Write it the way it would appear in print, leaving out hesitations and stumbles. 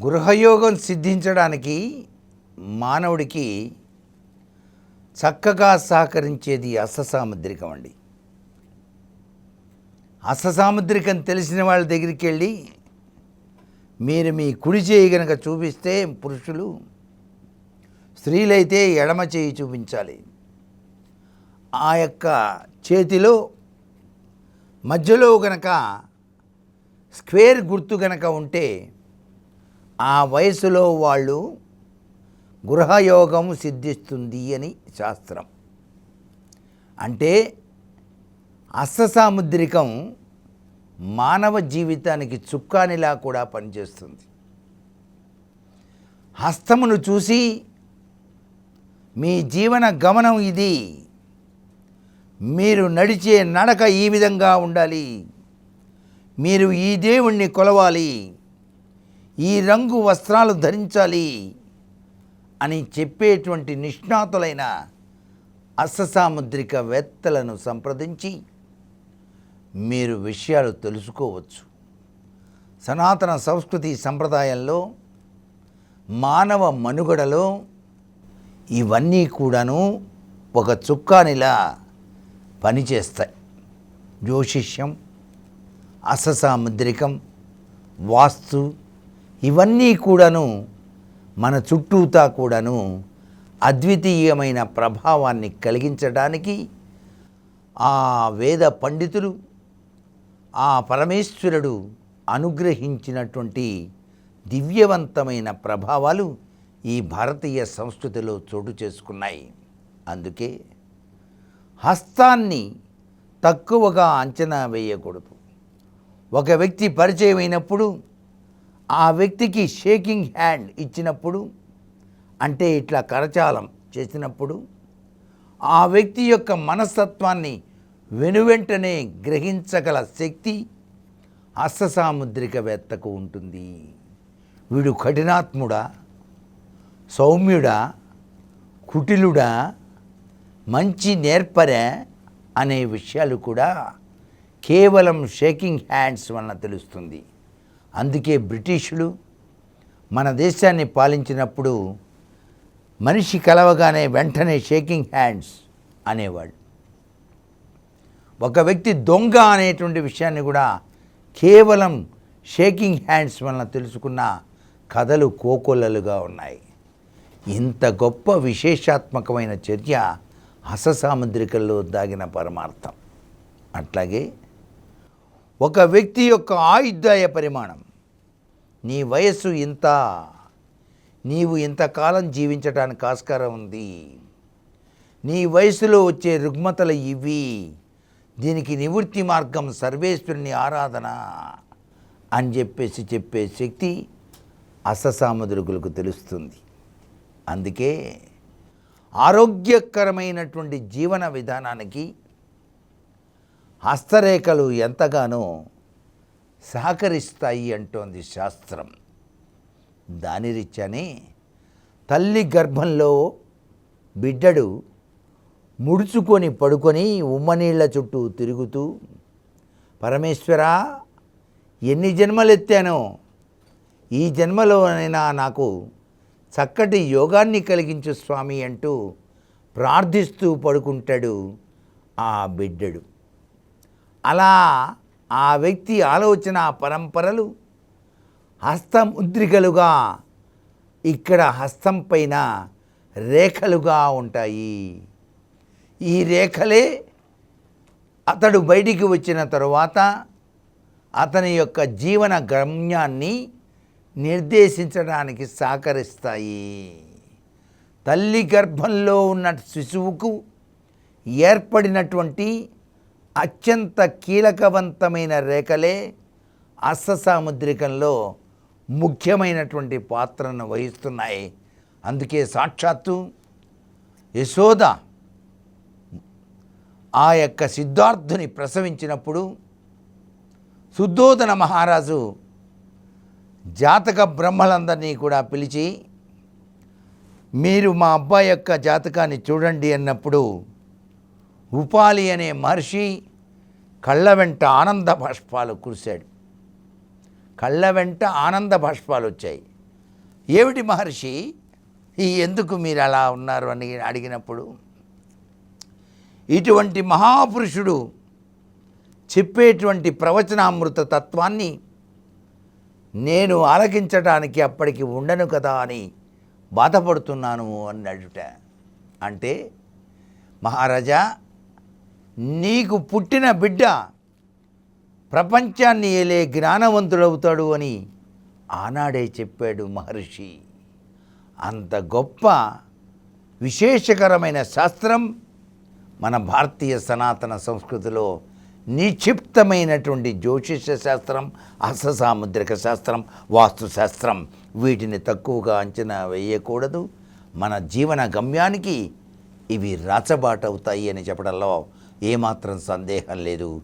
గృహయోగం సిద్ధించడానికి మానవుడికి చక్కగా సహకరించేది అష్టసాముద్రికం అండి. అష్టసాముద్రికం తెలిసిన వాళ్ళ దగ్గరికి వెళ్ళి మీరు మీ కుడి చేయి గనక చూపిస్తే పురుషులు, స్త్రీలైతే ఎడమ చేయి చూపించాలి. ఆ యొక్క చేతిలో మధ్యలో గనక స్క్వేర్ గుర్తు గనక ఉంటే ఆ వయసులో వాళ్ళు గృహయోగం సిద్ధిస్తుంది అని శాస్త్రం. అంటే అష్టసాముద్రికం మానవ జీవితానికి చుక్కానిలా కూడా పనిచేస్తుంది. హస్తమును చూసి మీ జీవన గమనం ఇది, మీరు నడిచే నడక ఈ విధంగా ఉండాలి, మీరు ఈ దేవుణ్ణి కొలవాలి, ఈ రంగు వస్త్రాలు ధరించాలి అని చెప్పేటువంటి నిష్ణాతులైన అష్టసాముద్రిక వేత్తలను సంప్రదించి మీరు విషయాలు తెలుసుకోవచ్చు. సనాతన సంస్కృతి సంప్రదాయంలో మానవ మనుగడలో ఇవన్నీ కూడాను ఒక చుక్కానిలా పనిచేస్తాయి. జ్యోతిష్యం, అష్టసాముద్రికం, వాస్తు ఇవన్నీ కూడాను మన చుట్టూతా కూడాను అద్వితీయమైన ప్రభావాన్ని కలిగించడానికి ఆ వేద పండితులు, ఆ పరమేశ్వరుడు అనుగ్రహించినటువంటి దివ్యవంతమైన ప్రభావాలు ఈ భారతీయ సంస్కృతిలో చోటు చేసుకున్నాయి. అందుకే హస్తాన్ని తక్కువగా అంచనా వేయకూడదు. ఒక వ్యక్తి పరిచయం అయినప్పుడు ఆ వ్యక్తికి షేకింగ్ హ్యాండ్ ఇచ్చినప్పుడు, అంటే ఇట్లా కరచాలం చేసినప్పుడు ఆ వ్యక్తి యొక్క మనస్తత్వాన్ని వెనువెంటనే గ్రహించగల శక్తి అష్టసాముద్రికవేత్తకు ఉంటుంది. వీడు కఠినాత్ముడా, సౌమ్యుడా, కుటిలుడా, మంచి నేర్పరే అనే విషయాలు కూడా కేవలం షేకింగ్ హ్యాండ్స్ వలన తెలుస్తుంది. అందుకే బ్రిటిషులు మన దేశాన్ని పాలించినప్పుడు మనిషి కలవగానే వెంటనే షేకింగ్ హ్యాండ్స్ అనేవాళ్ళు. ఒక వ్యక్తి దొంగ అనేటువంటి విషయాన్ని కూడా కేవలం షేకింగ్ హ్యాండ్స్ వలన తెలుసుకున్న కథలు కోకొల్లలుగా ఉన్నాయి. ఇంత గొప్ప విశేషాత్మకమైన చర్య హస్తసాముద్రికల్లో దాగిన పరమార్థం. అట్లాగే ఒక వ్యక్తి యొక్క ఆయుర్దాయ పరిమాణం, నీ వయస్సు ఇంత, నీవు ఇంతకాలం జీవించడానికి ఆస్కారం ఉంది, నీ వయసులో వచ్చే రుగ్మతలు ఇవి, దీనికి నివృత్తి మార్గం సర్వేశ్వరుని ఆరాధన అని చెప్పే శక్తి అష్టసాముద్రికులకు తెలుస్తుంది. అందుకే ఆరోగ్యకరమైనటువంటి జీవన విధానానికి హస్తరేఖలు ఎంతగానో సహకరిస్తాయి అంటోంది శాస్త్రం. దాని రీత్యానే తల్లి గర్భంలో బిడ్డడు ముడుచుకొని పడుకొని ఉమ్మనీళ్ల చుట్టూ తిరుగుతూ, పరమేశ్వరా ఎన్ని జన్మలెత్తానో, ఈ జన్మలోనైనా నాకు చక్కటి యోగాన్ని కలిగించు స్వామి అంటూ ప్రార్థిస్తూ పడుకుంటాడు ఆ బిడ్డడు. అలా ఆ వ్యక్తి ఆలోచన పరంపరలు హస్తముద్రికలుగా ఇక్కడ హస్తం పైన రేఖలుగా ఉంటాయి. ఈ రేఖలే అతడు బయటికి వచ్చిన తరువాత అతని యొక్క జీవన గమ్యాన్ని నిర్దేశించడానికి సహకరిస్తాయి. తల్లి గర్భంలో ఉన్న శిశువుకు ఏర్పడినటువంటి అత్యంత కీలకవంతమైన రేఖలే అష్టసాముద్రికంలో ముఖ్యమైనటువంటి పాత్రను వహిస్తున్నాయి. అందుకే సాక్షాత్తు యశోద ఆ యొక్క సిద్ధార్థుని ప్రసవించినప్పుడు శుద్ధోదన మహారాజు జాతక బ్రహ్మలందరినీ కూడా పిలిచి, మీరు మా అబ్బాయి యొక్క జాతకాన్ని చూడండి అన్నప్పుడు ఉపాలి అనే మహర్షి కళ్ళ వెంట ఆనంద బాష్పాలు కురిశాడు. కళ్ళ వెంట ఆనంద బాష్పాలు వచ్చాయి. ఏమిటి మహర్షి ఎందుకు మీరు అలా ఉన్నారు అని అడిగినప్పుడు, ఇటువంటి మహాపురుషుడు చెప్పేటువంటి ప్రవచనామృత తత్వాన్ని నేను ఆలకించడానికి అప్పటికి ఉండను కదా అని బాధపడుతున్నాను అన్నాడుట. అంటే మహారాజా, నీకు పుట్టిన బిడ్డ ప్రపంచాన్ని ఏలే జ్ఞానవంతుడవుతాడు అని ఆనాడే చెప్పాడు మహర్షి. అంత గొప్ప విశేషకరమైన శాస్త్రం మన భారతీయ సనాతన సంస్కృతిలో నిక్షిప్తమైనటువంటి జ్యోతిష శాస్త్రం, హస్తసాముద్రిక శాస్త్రం, వాస్తుశాస్త్రం. వీటిని తక్కువగా అంచనా వేయకూడదు. మన జీవన గమ్యానికి ఇవి రాచబాటవుతాయి అని చెప్పడంలో ఏమాత్రం సందేహం లేదు.